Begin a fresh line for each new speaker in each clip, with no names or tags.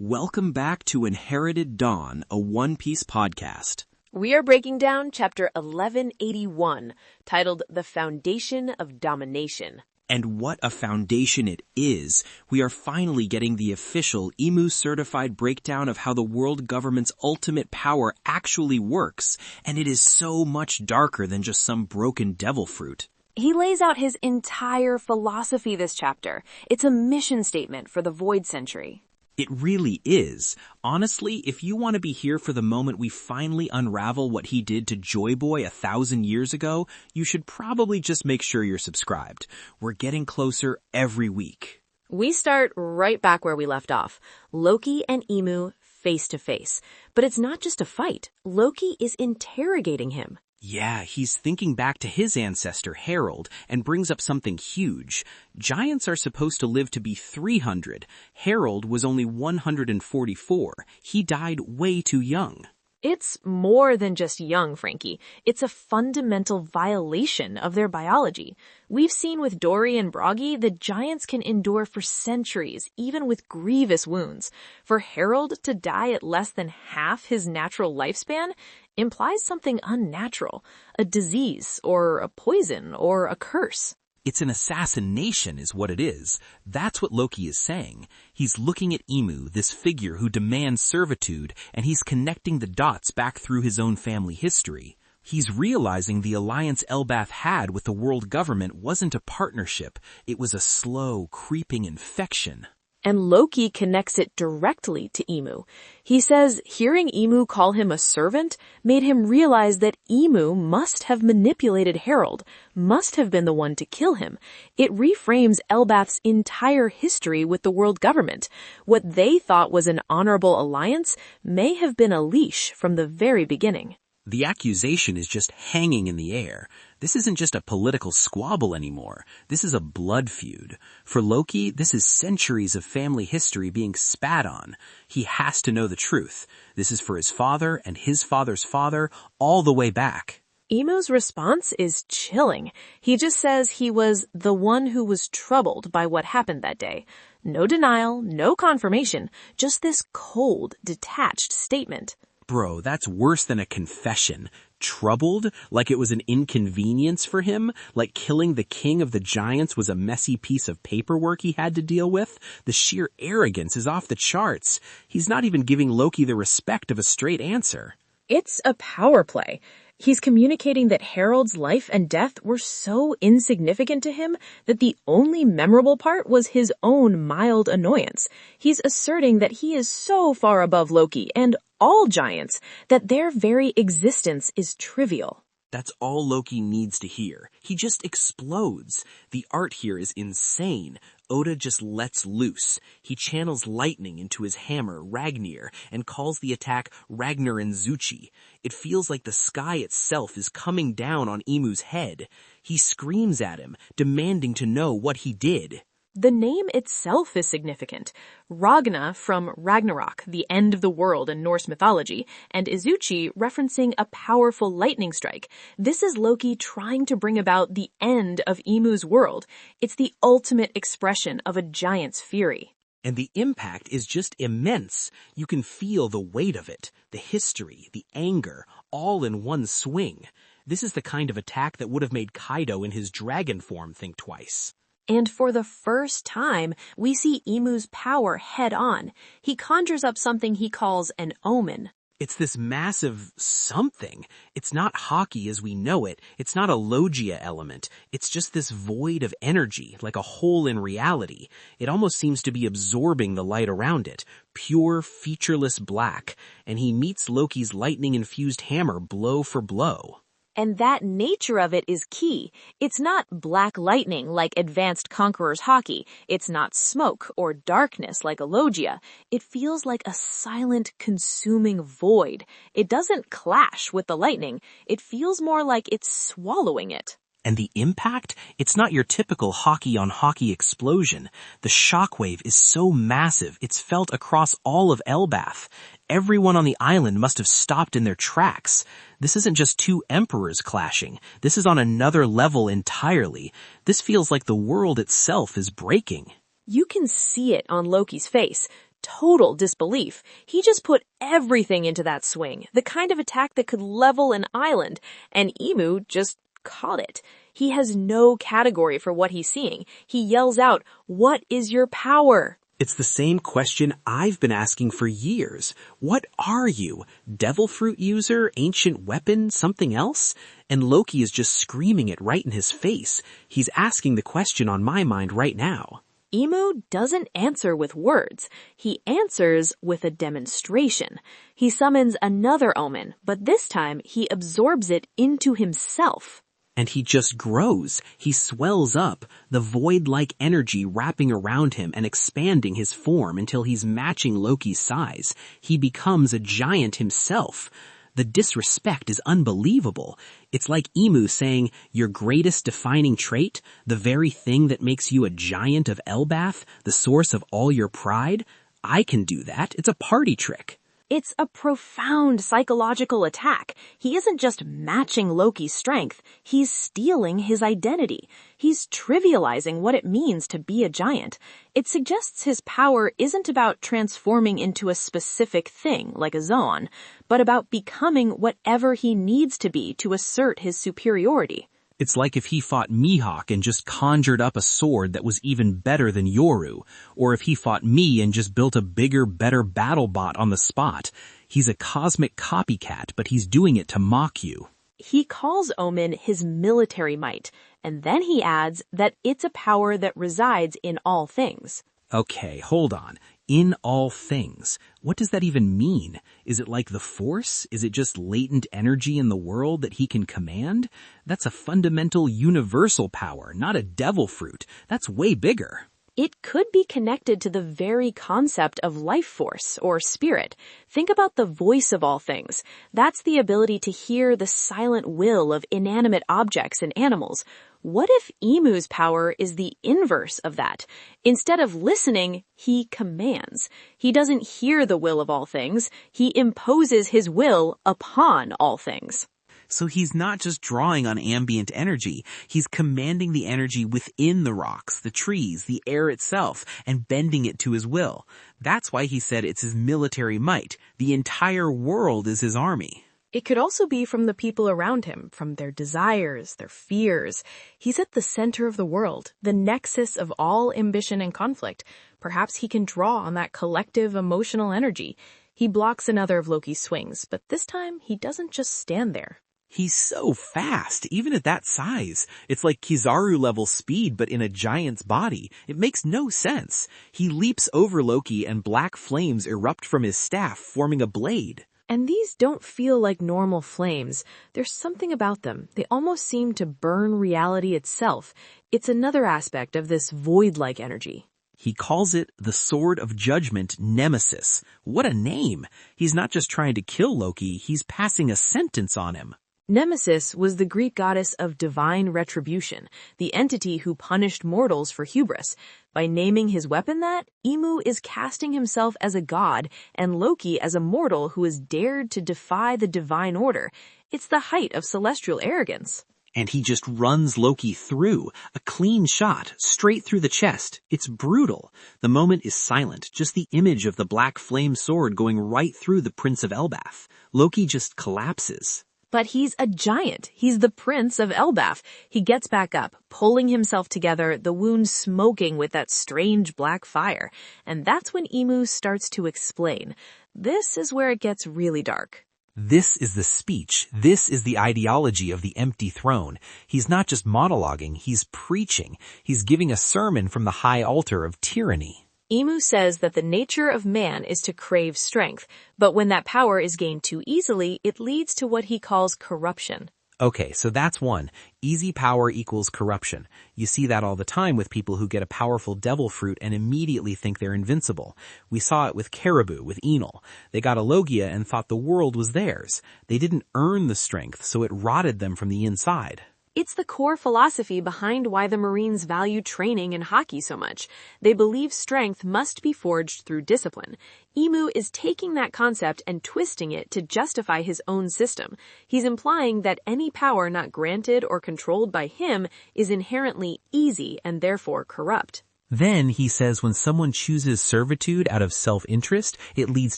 Welcome back to Inherited Dawn, a One Piece podcast.
We are breaking down chapter 1181, titled The Foundation of Domination.
And what a foundation it is. We are finally getting the official Imu-certified breakdown of how the world government's ultimate power actually works, and it is so much darker than just some broken devil fruit.
He lays out his entire philosophy this chapter. It's a mission statement for the Void Century.
It really is. Honestly, if you want to be here for the moment we finally unravel what he did to Joy Boy 1,000 years ago, you should probably just make sure you're subscribed. We're getting closer every week.
We start right back where we left off. Loki and Imu face to face. But it's not just a fight. Loki is interrogating him.
Yeah, he's thinking back to his ancestor, Harald, and brings up something huge. Giants are supposed to live to be 300. Harald was only 144. He died way too young.
It's more than just young, Franky. It's a fundamental violation of their biology. We've seen with Dory and Broggy that giants can endure for centuries, even with grievous wounds. For Harald to die at less than half his natural lifespan implies something unnatural, a disease or a poison or a curse.
It's an assassination is what it is. That's what Loki is saying. He's looking at Imu, this figure who demands servitude, and he's connecting the dots back through his own family history. He's realizing the alliance Elbaph had with the world government wasn't a partnership. It was a slow, creeping infection.
And Loki connects it directly to Imu. He says hearing Imu call him a servant made him realize that Imu must have manipulated Harald, must have been the one to kill him. It reframes Elbaph's entire history with the world government. What they thought was an honorable alliance may have been a leash from the very beginning.
The accusation is just hanging in the air. This isn't just a political squabble anymore. This is a blood feud. For Loki, this is centuries of family history being spat on. He has to know the truth. This is for his father and his father's father, all the way back.
Imu's response is chilling. He just says he was the one who was troubled by what happened that day. No denial, no confirmation, just this cold, detached statement.
Bro, that's worse than a confession. Troubled? Like it was an inconvenience for him? Like killing the king of the giants was a messy piece of paperwork he had to deal with? The sheer arrogance is off the charts. He's not even giving Loki the respect of a straight answer.
It's a power play. He's communicating that Harald's life and death were so insignificant to him that the only memorable part was his own mild annoyance. He's asserting that he is so far above Loki and all giants that their very existence is trivial.
That's all Loki needs to hear. He just explodes. The art here is insane. Oda just lets loose. He channels lightning into his hammer, Ragnir, and calls the attack Ragnaizuchi. It feels like the sky itself is coming down on Imu's head. He screams at him, demanding to know what he did.
The name itself is significant. Ragna from Ragnarok, the end of the world in Norse mythology, and Izuchi referencing a powerful lightning strike. This is Loki trying to bring about the end of Imu's world. It's the ultimate expression of a giant's fury.
And the impact is just immense. You can feel the weight of it, the history, the anger, all in one swing. This is the kind of attack that would have made Kaido in his dragon form think twice.
And for the first time, we see Imu's power head on. He conjures up something he calls an omen.
It's this massive something. It's not hockey as we know it. It's not a logia element. It's just this void of energy, like a hole in reality. It almost seems to be absorbing the light around it. Pure, featureless black. And he meets Loki's lightning-infused hammer blow for blow.
And that nature of it is key. It's not black lightning like Advanced Conqueror's hockey. It's not smoke or darkness like a logia. It feels like a silent, consuming void. It doesn't clash with the lightning. It feels more like it's swallowing it.
And the impact? It's not your typical hockey-on-hockey explosion. The shockwave is so massive, it's felt across all of Elbaph. Everyone on the island must have stopped in their tracks. This isn't just two emperors clashing. This is on another level entirely. This feels like the world itself is breaking.
You can see it on Loki's face. total disbelief. He just put everything into that swing, the kind of attack that could level an island, and Imu just caught it. He has no category for what he's seeing. He yells out, "What is your power?"
It's the same question I've been asking for years. What are you? Devil fruit user? Ancient weapon? Something else? And Loki is just screaming it right in his face. He's asking the question on my mind right now.
Imu doesn't answer with words. He answers with a demonstration. He summons another Omen, but this time he absorbs it into himself.
And he just grows. He swells up, the void-like energy wrapping around him and expanding his form until he's matching Loki's size. He becomes a giant himself. The disrespect is unbelievable. It's like Imu saying, your greatest defining trait, the very thing that makes you a giant of Elbaph, the source of all your pride. I can do that. It's a party trick.
It's a profound psychological attack. He isn't just matching Loki's strength, he's stealing his identity. He's trivializing what it means to be a giant. It suggests his power isn't about transforming into a specific thing, like a Zoan, but about becoming whatever he needs to be to assert his superiority.
It's like if he fought Mihawk and just conjured up a sword that was even better than Yoru, or if he fought me and just built a bigger, better battle bot on the spot. He's a cosmic copycat, but he's doing it to mock you.
He calls Omen his military might, and then he adds that it's a power that resides in all things.
Okay, hold on. In all things. What does that even mean? Is it like the Force? Is it just latent energy in the world that he can command? That's a fundamental universal power, not a devil fruit. That's way bigger.
It could be connected to the very concept of life force or spirit. Think about the voice of all things. That's the ability to hear the silent will of inanimate objects and animals. What if Imu's power is the inverse of that? Instead of listening, he commands. He doesn't hear the will of all things. He imposes his will upon all things.
So he's not just drawing on ambient energy. He's commanding the energy within the rocks, the trees, the air itself, and bending it to his will. That's why he said it's his military might. The entire world is his army.
It could also be from the people around him, from their desires, their fears. He's at the center of the world, the nexus of all ambition and conflict. Perhaps he can draw on that collective emotional energy. He blocks another of Loki's swings, but this time he doesn't just stand there.
He's so fast, even at that size. It's like Kizaru-level speed, but in a giant's body. It makes no sense. He leaps over Loki and black flames erupt from his staff, forming a blade.
And these don't feel like normal flames. There's something about them. They almost seem to burn reality itself. It's another aspect of this void-like energy.
He calls it the Sword of Judgement, Nemesis. What a name! He's not just trying to kill Loki, he's passing a sentence on him.
Nemesis was the Greek goddess of divine retribution, the entity who punished mortals for hubris. By naming his weapon that, Imu is casting himself as a god and Loki as a mortal who has dared to defy the divine order. It's the height of celestial arrogance.
And he just runs Loki through. A clean shot, straight through the chest. It's brutal. The moment is silent, just the image of the black flame sword going right through the Prince of Elbaph. Loki just collapses.
But he's a giant. He's the Prince of Elbaph. He gets back up, pulling himself together, the wound smoking with that strange black fire. And that's when Imu starts to explain. This is where it gets really dark.
This is the speech. This is the ideology of the empty throne. He's not just monologuing, he's preaching. He's giving a sermon from the high altar of tyranny.
Imu says that the nature of man is to crave strength, but when that power is gained too easily, it leads to what he calls corruption.
Okay, so that's one. Easy power equals corruption. You see that all the time with people who get a powerful devil fruit and immediately think they're invincible. We saw it with Caribou, with Enel. They got a Logia and thought the world was theirs. They didn't earn the strength, so it rotted them from the inside.
It's the core philosophy behind why the Marines value training in hockey so much. They believe strength must be forged through discipline. Imu is taking that concept and twisting it to justify his own system. He's implying that any power not granted or controlled by him is inherently easy and therefore corrupt.
Then he says when someone chooses servitude out of self-interest, it leads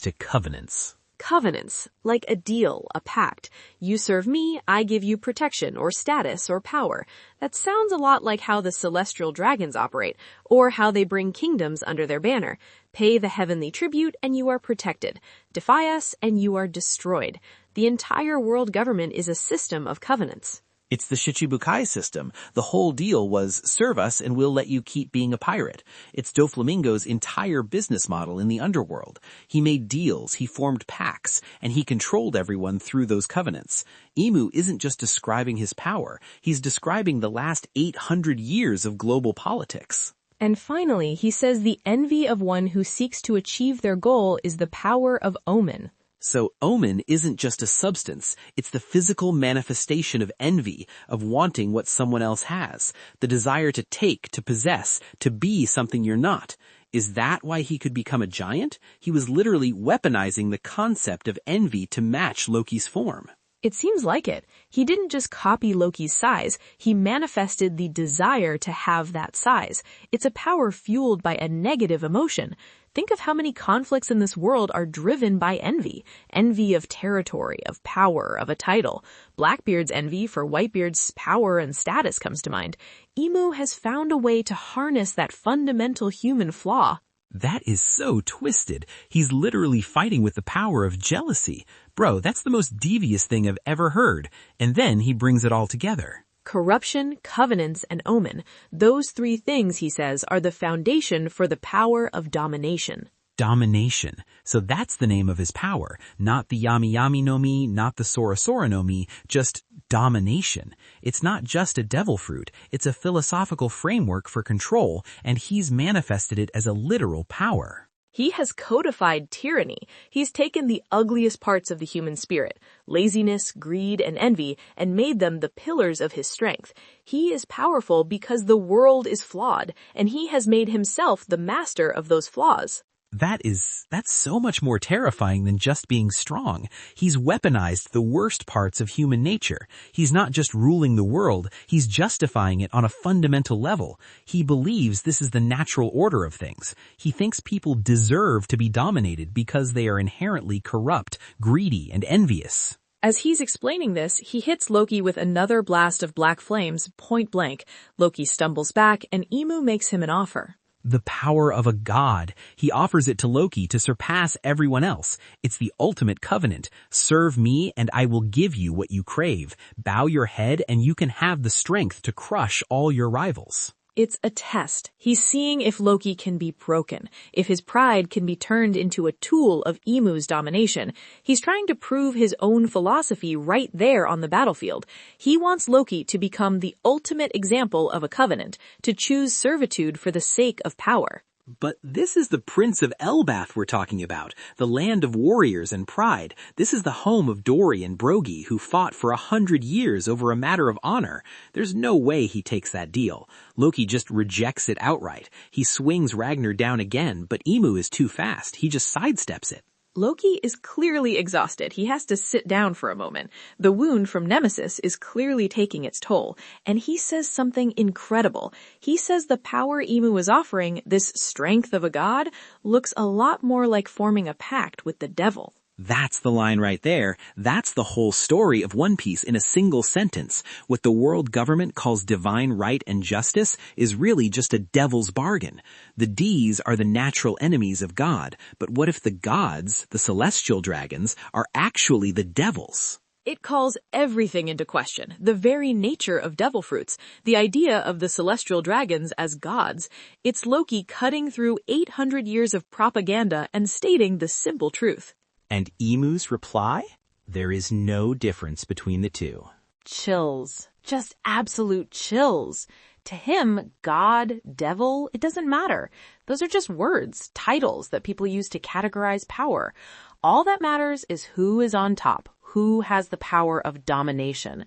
to covenants.
Covenants, like a deal, a pact. You serve me, I give you protection or status or power. That sounds a lot like how the celestial dragons operate, or how they bring kingdoms under their banner. Pay the heavenly tribute and you are protected. Defy us and you are destroyed. The entire world government is a system of covenants.
It's the Shichibukai system. The whole deal was serve us and we'll let you keep being a pirate. It's Doflamingo's entire business model in the underworld. He made deals, he formed pacts, and he controlled everyone through those covenants. Imu isn't just describing his power, he's describing the last 800 years of global politics.
And finally, he says the envy of one who seeks to achieve their goal is the power of Omen.
So Omen isn't just a substance, it's the physical manifestation of envy, of wanting what someone else has, the desire to take, to possess, to be something you're not. Is that why he could become a giant? He was literally weaponizing the concept of envy to match Loki's form.
It seems like it. He didn't just copy Loki's size, he manifested the desire to have that size. It's a power fueled by a negative emotion. Think of how many conflicts in this world are driven by envy. Envy of territory, of power, of a title. Blackbeard's envy for Whitebeard's power and status comes to mind. Imu has found a way to harness that fundamental human flaw.
That is so twisted. He's literally fighting with the power of jealousy. Bro, that's the most devious thing I've ever heard. And then he brings it all together.
Corruption, covenants, and omen. Those three things, he says, are the foundation for the power of domination.
Domination. So that's the name of his power. Not the Yami Yami no Mi, not the Sora Sora no Mi, just domination. It's not just a devil fruit. It's a philosophical framework for control, and he's manifested it as a literal power.
He has codified tyranny. He's taken the ugliest parts of the human spirit, laziness, greed, and envy, and made them the pillars of his strength. He is powerful because the world is flawed, and he has made himself the master of those flaws.
That's so much more terrifying than just being strong. He's weaponized the worst parts of human nature. He's not just ruling the world, he's justifying it on a fundamental level. He believes this is the natural order of things. He thinks people deserve to be dominated because they are inherently corrupt, greedy, and envious.
As he's explaining this, he hits Loki with another blast of black flames, point blank. Loki stumbles back, and Imu makes him an offer.
The power of a god. He offers it to Loki to surpass everyone else. It's the ultimate covenant. Serve me and I will give you what you crave. Bow your head and you can have the strength to crush all your rivals.
It's a test. He's seeing if Loki can be broken, if his pride can be turned into a tool of Imu's domination. He's trying to prove his own philosophy right there on the battlefield. He wants Loki to become the ultimate example of a covenant, to choose servitude for the sake of power.
But this is the Prince of Elbaph we're talking about, the land of warriors and pride. This is the home of Dory and Brogi, who fought for 100 years over a matter of honor. There's no way he takes that deal. Loki just rejects it outright. He swings Ragnar down again, but Imu is too fast. He just sidesteps it.
Loki is clearly exhausted. He has to sit down for a moment. The wound from Nemesis is clearly taking its toll, and he says something incredible. He says the power Imu is offering, this strength of a god, looks a lot more like forming a pact with the devil.
That's the line right there. That's the whole story of One Piece in a single sentence. What the world government calls divine right and justice is really just a devil's bargain. The D's are the natural enemies of God, but what if the gods, the celestial dragons, are actually the devils?
It calls everything into question, the very nature of devil fruits, the idea of the celestial dragons as gods. It's Loki cutting through 800 years of propaganda and stating the simple truth.
And Imu's reply? There is no difference between the two.
Chills. Just absolute chills. To him, God, devil, it doesn't matter. Those are just words, titles that people use to categorize power. All that matters is who is on top, who has the power of domination.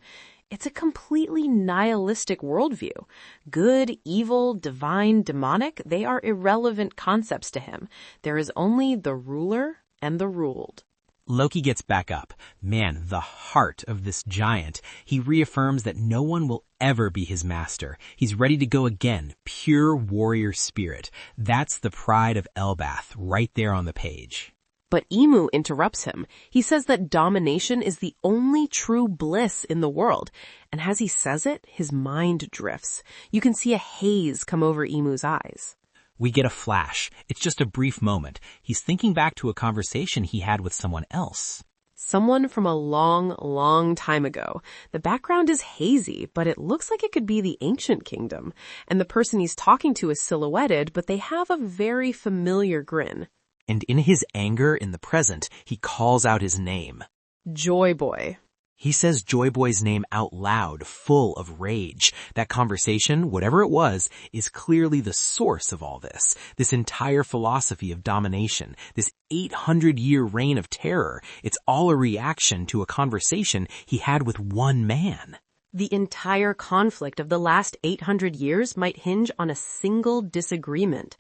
It's a completely nihilistic worldview. Good, evil, divine, demonic, they are irrelevant concepts to him. There is only the ruler and the ruled.
Loki gets back up. Man, the heart of this giant. He reaffirms that no one will ever be his master. He's ready to go again. Pure warrior spirit. That's the pride of Elbaph, right there on the page.
But Imu interrupts him. He says that domination is the only true bliss in the world. And as he says it, his mind drifts. You can see a haze come over Imu's eyes.
We get a flash. It's just a brief moment. He's thinking back to a conversation he had with someone else.
Someone from a long, long time ago. The background is hazy, but it looks like it could be the ancient kingdom. And the person he's talking to is silhouetted, but they have a very familiar grin.
And in his anger in the present, he calls out his name.
Joy Boy.
He says Joy Boy's name out loud, full of rage. That conversation, whatever it was, is clearly the source of all this. This entire philosophy of domination, this 800-year reign of terror, it's all a reaction to a conversation he had with one man.
The entire conflict of the last 800 years might hinge on a single disagreement.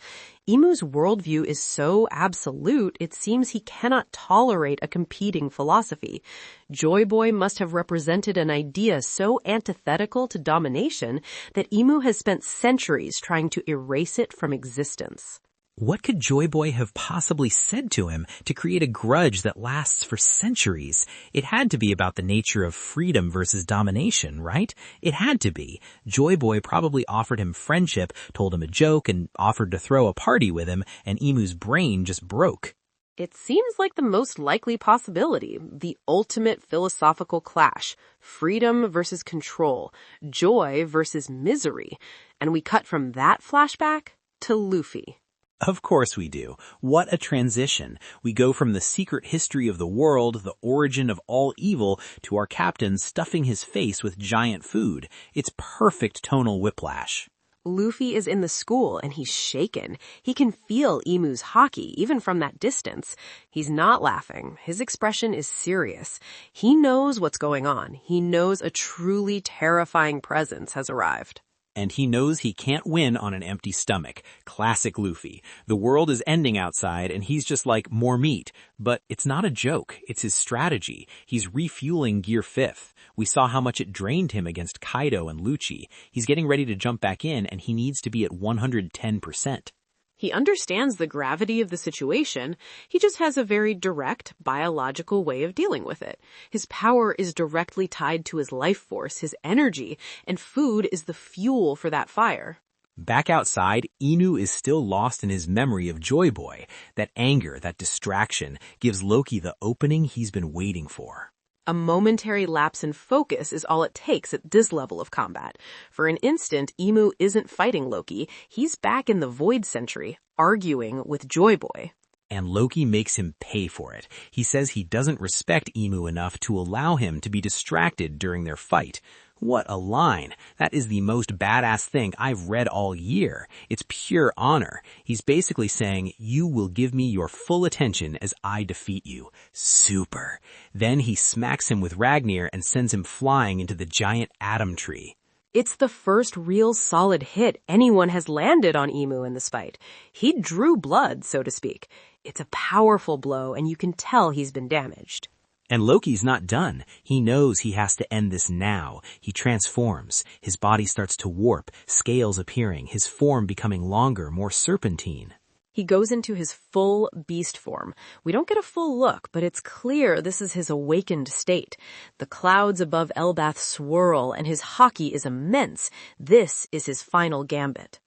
Imu's worldview is so absolute, it seems he cannot tolerate a competing philosophy. Joy Boy must have represented an idea so antithetical to domination that Imu has spent centuries trying to erase it from existence.
What could Joy Boy have possibly said to him to create a grudge that lasts for centuries? It had to be about the nature of freedom versus domination, right? It had to be. Joy Boy probably offered him friendship, told him a joke, and offered to throw a party with him, and Imu's brain just broke.
It seems like the most likely possibility, the ultimate philosophical clash, freedom versus control, joy versus misery. And we cut from that flashback to Luffy.
Of course we do. What a transition. We go from the secret history of the world, the origin of all evil, to our captain stuffing his face with giant food. It's perfect tonal whiplash.
Luffy is in the school and he's shaken. He can feel Imu's haki, even from that distance. He's not laughing. His expression is serious. He knows what's going on. He knows a truly terrifying presence has arrived.
And he knows he can't win on an empty stomach. Classic Luffy. The world is ending outside and he's just like, more meat. But it's not a joke. It's his strategy. He's refueling Gear 5th. We saw how much it drained him against Kaido and Lucci. He's getting ready to jump back in and he needs to be at 110%.
He understands the gravity of the situation. He just has a very direct, biological way of dealing with it. His power is directly tied to his life force, his energy, and food is the fuel for that fire.
Back outside, Inu is still lost in his memory of Joy Boy. That anger, that distraction, gives Loki the opening he's been waiting for.
A momentary lapse in focus is all it takes at this level of combat. For an instant, Imu isn't fighting Loki. He's back in the Void Century, arguing with Joy Boy.
And Loki makes him pay for it. He says he doesn't respect Imu enough to allow him to be distracted during their fight. What a line. That is the most badass thing I've read all year. It's pure honor. He's basically saying, you will give me your full attention as I defeat you. Super. Then he smacks him with Ragnir and sends him flying into the giant atom tree.
It's the first real solid hit anyone has landed on Imu in this fight. He drew blood, so to speak. It's a powerful blow, and you can tell he's been damaged.
And Loki's not done. He knows he has to end this now. He transforms. His body starts to warp, scales appearing, his form becoming longer, more serpentine.
He goes into his full beast form. We don't get a full look, but it's clear this is his awakened state. The clouds above Elbaph swirl, and his haki is immense. This is his final gambit.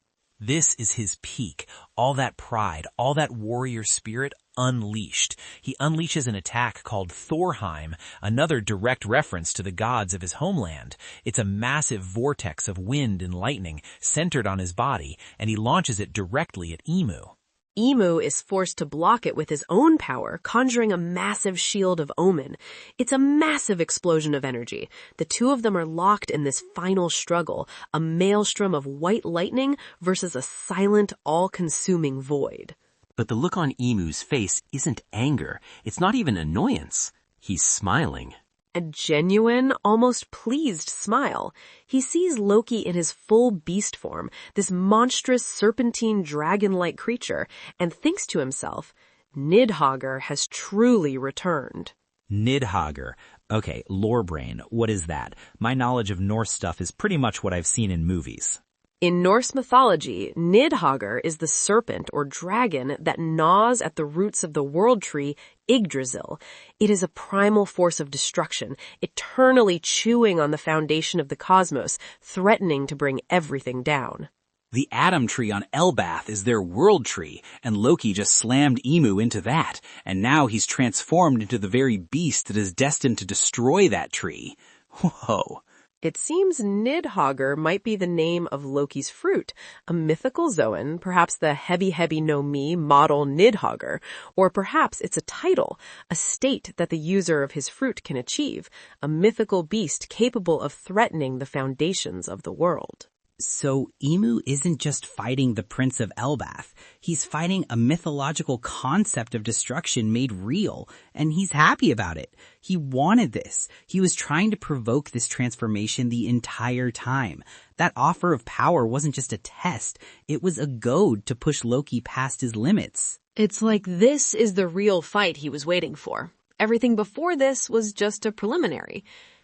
This is his peak. All that pride, all that warrior spirit unleashed. He unleashes an attack called Thorheim, another direct reference to the gods of his homeland. It's a massive vortex of wind and lightning centered on his body, and he launches it directly at Imu.
Imu is forced to block it with his own power, conjuring a massive shield of Omen. It's a massive explosion of energy. The two of them are locked in this final struggle, a maelstrom of white lightning versus a silent, all-consuming void.
But the look on Imu's face isn't anger. It's not even annoyance. He's smiling.
A genuine, almost pleased smile. He sees Loki in his full beast form, this monstrous serpentine dragon-like creature, and thinks to himself, Nidhogger has truly returned.
Nidhogger. Okay, lore brain, what is that? My knowledge of Norse stuff is pretty much what I've seen in movies.
In Norse mythology, Nidhogger is the serpent or dragon that gnaws at the roots of the world tree Yggdrasil. It is a primal force of destruction, eternally chewing on the foundation of the cosmos, threatening to bring everything down.
The Atom Tree on Elbaph is their world tree, and Loki just slammed Imu into that, and now he's transformed into the very beast that is destined to destroy that tree. Whoa.
It seems Nidhogger might be the name of Loki's fruit, a mythical zoan, perhaps the Hebi no Mi model Nidhogger, or perhaps it's a title, a state that the user of his fruit can achieve, a mythical beast capable of threatening the foundations of the world.
So Imu isn't just fighting the Prince of Elbaph. He's fighting a mythological concept of destruction made real, and he's happy about it. He wanted this. He was trying to provoke this transformation the entire time. That offer of power wasn't just a test. It was a goad to push Loki past his limits.
It's like this is the real fight he was waiting for. Everything before this was just a preliminary.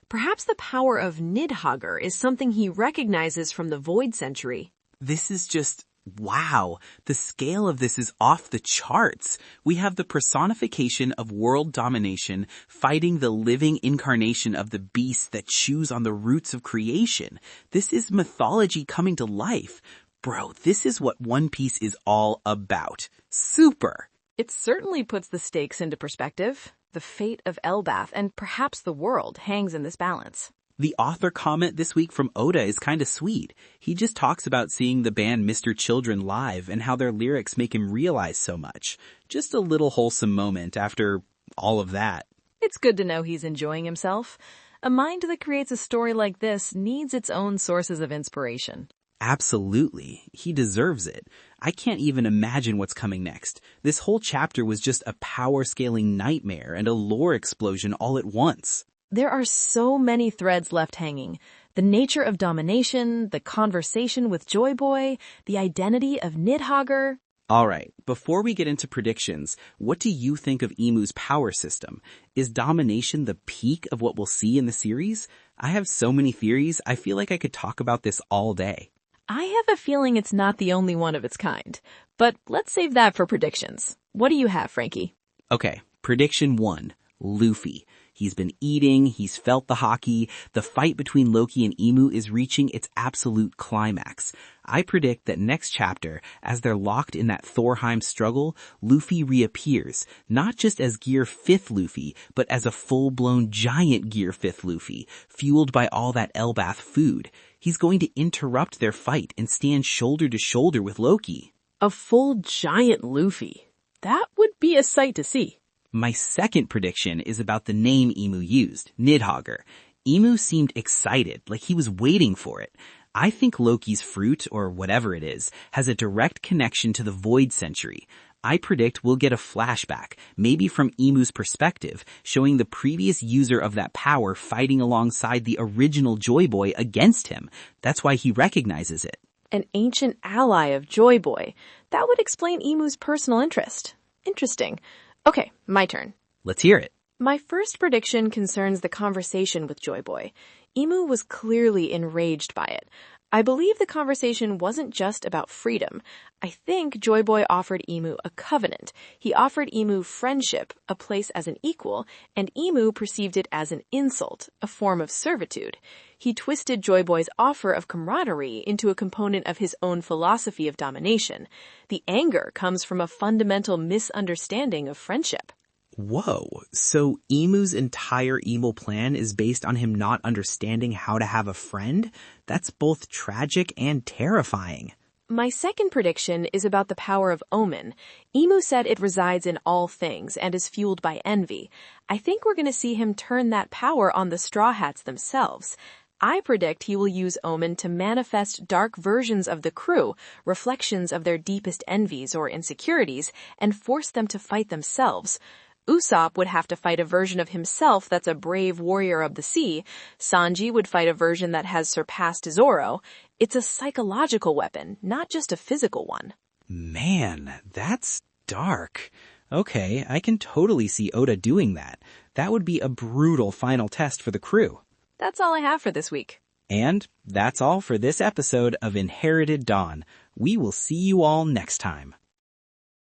Perhaps the power of Nidhogger is something he recognizes from the Void Century.
This is just, wow. The scale of this is off the charts. We have the personification of world domination fighting the living incarnation of the beast that chews on the roots of creation. This is mythology coming to life. Bro, this is what One Piece is all about. Super.
It certainly puts the stakes into perspective. The fate of Elbaph and perhaps the world hangs in this balance.
The author comment this week from Oda is kind of sweet. He just talks about seeing the band Mr. Children live and how their lyrics make him realize so much. Just a little wholesome moment after all of that.
It's good to know he's enjoying himself. A mind that creates a story like this needs its own sources of inspiration.
Absolutely. He deserves it. I can't even imagine what's coming next. This whole chapter was just a power-scaling nightmare and a lore explosion all at once.
There are so many threads left hanging. The nature of domination, the conversation with Joy Boy, the identity of Nidhogger.
All right, before we get into predictions, what do you think of Imu's power system? Is domination the peak of what we'll see in the series? I have so many theories, I feel like I could talk about this all day.
I have a feeling it's not the only one of its kind, but let's save that for predictions. What do you have, Franky?
Okay, prediction 1, Luffy. He's been eating, he's felt the hockey, the fight between Loki and Imu is reaching its absolute climax. I predict that next chapter, as they're locked in that Thorheim struggle, Luffy reappears, not just as Gear 5th Luffy, but as a full-blown giant Gear 5th Luffy, fueled by all that Elbaph food. He's going to interrupt their fight and stand shoulder to shoulder with Loki.
A full giant Luffy. That would be a sight to see.
My second prediction is about the name Imu used, Nidhogger. Imu seemed excited, like he was waiting for it. I think Loki's fruit, or whatever it is, has a direct connection to the Void Century. I predict we'll get a flashback, maybe from Imu's perspective, showing the previous user of that power fighting alongside the original Joy Boy against him. That's why he recognizes it.
An ancient ally of Joy Boy. That would explain Imu's personal interest. Interesting. Okay, my turn.
Let's hear it.
My first prediction concerns the conversation with Joy Boy. Imu was clearly enraged by it. I believe the conversation wasn't just about freedom. I think Joy Boy offered Imu a covenant. He offered Imu friendship, a place as an equal, and Imu perceived it as an insult, a form of servitude. He twisted Joy Boy's offer of camaraderie into a component of his own philosophy of domination. The anger comes from a fundamental misunderstanding of friendship.
Whoa, so Imu's entire evil plan is based on him not understanding how to have a friend? That's both tragic and terrifying.
My second prediction is about the power of Omen. Imu said it resides in all things and is fueled by envy. I think we're going to see him turn that power on the Straw Hats themselves. I predict he will use Omen to manifest dark versions of the crew, reflections of their deepest envies or insecurities, and force them to fight themselves. Usopp would have to fight a version of himself that's a brave warrior of the sea. Sanji would fight a version that has surpassed Zoro. It's a psychological weapon, not just a physical one.
Man, that's dark. Okay, I can totally see Oda doing that.
That would be a brutal final test for the crew.
That's all I have for this week.
And that's all for this episode of Inherited Dawn. We will see you all next time.